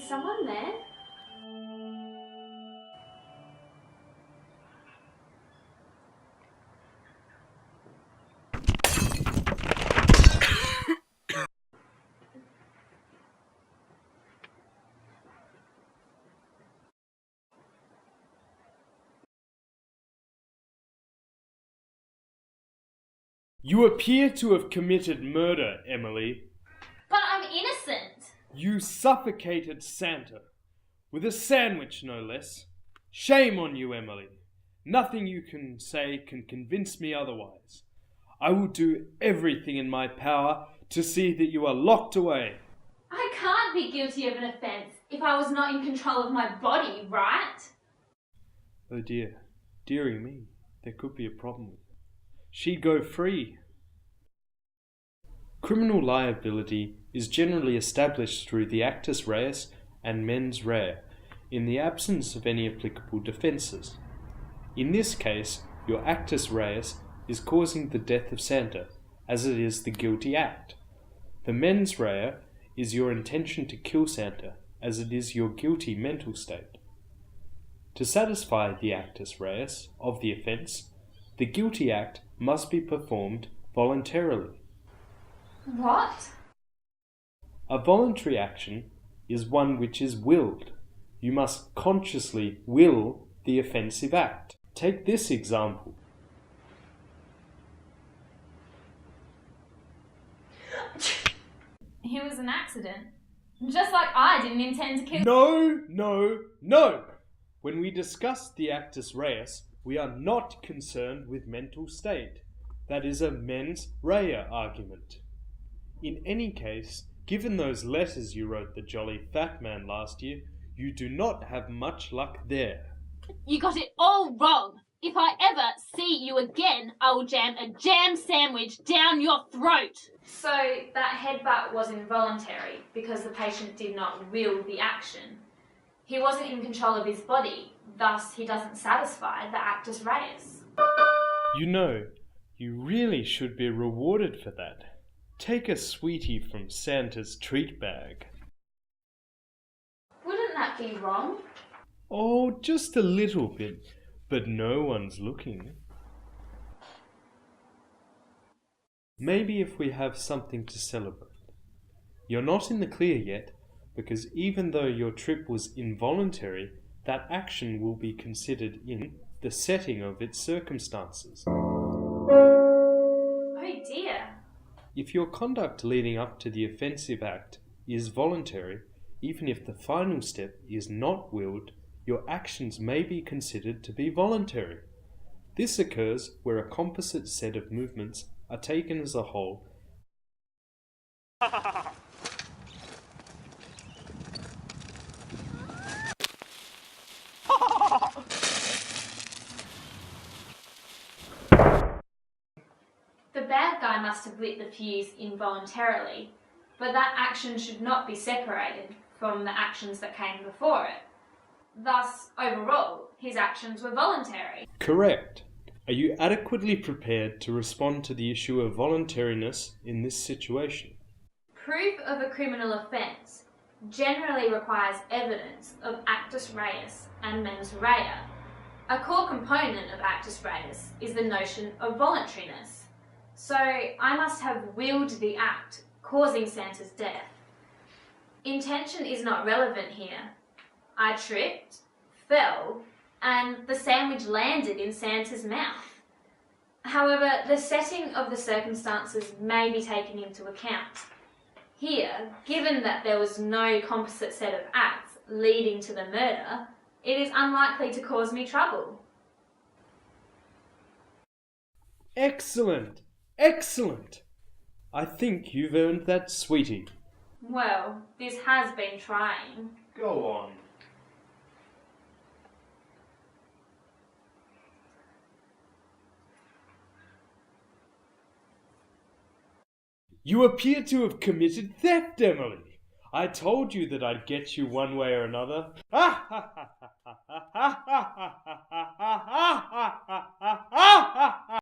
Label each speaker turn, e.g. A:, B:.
A: someone there?
B: You appear to have committed murder, Emily.
A: But I'm innocent.
B: You suffocated Santa. With a sandwich, no less. Shame on you, Emily. Nothing you can say can convince me otherwise. I will do everything in my power to see that you are locked away.
A: I can't be guilty of an offence if I was not in control of my body, right?
B: Oh dear, dearie me, there could be a problem with it. She'd go free. Criminal liability is generally established through the actus reus and mens rea, in the absence of any applicable defences. In this case, your actus reus is causing the death of Santa, as it is the guilty act. The mens rea is your intention to kill Santa, as it is your guilty mental state. To satisfy the actus reus of the offence, the guilty act must be performed voluntarily.
A: What?
B: A voluntary action is one which is willed. You must consciously will the offensive act. Take this example.
A: It was an accident. Just like I didn't intend to kill...
B: No! When we discuss the actus reus, we are not concerned with mental state. That is a mens rea argument. In any case, given those letters you wrote the jolly fat man last year, you do not have much luck there.
A: You got it all wrong. If I ever see you again, I will jam a jam sandwich down your throat. So that headbutt was involuntary because the patient did not will the action. He wasn't in control of his body, thus he doesn't satisfy the actus reus.
B: You know, you really should be rewarded for that. Take a sweetie from Santa's treat bag.
A: Wouldn't that be wrong?
B: Oh, just a little bit, but no one's looking. Maybe if we have something to celebrate. You're not in the clear yet, because even though your trip was involuntary, that action will be considered in the setting of its circumstances.
A: Oh dear.
B: If your conduct leading up to the offensive act is voluntary, even if the final step is not willed, your actions may be considered to be voluntary. This occurs where a composite set of movements are taken as a whole.
A: The bad guy must have lit the fuse involuntarily, but that action should not be separated from the actions that came before it. Thus, overall, his actions were voluntary.
B: Correct. Are you adequately prepared to respond to the issue of voluntariness in this situation?
A: Proof of a criminal offence generally requires evidence of actus reus and mens rea. A core component of actus reus is the notion of voluntariness. So I must have willed the act causing Santa's death. Intention is not relevant here. I tripped, fell, and the sandwich landed in Santa's mouth. However, the setting of the circumstances may be taken into account. Here, given that there was no composite set of acts leading to the murder, it is unlikely to cause me trouble.
B: Excellent! Excellent! I think you've earned that, sweetie.
A: Well, this has been trying.
B: Go on. You appear to have committed theft, Emily. I told you that I'd get you one way or another. Ha ha ha ha ha ha ha ha ha ha!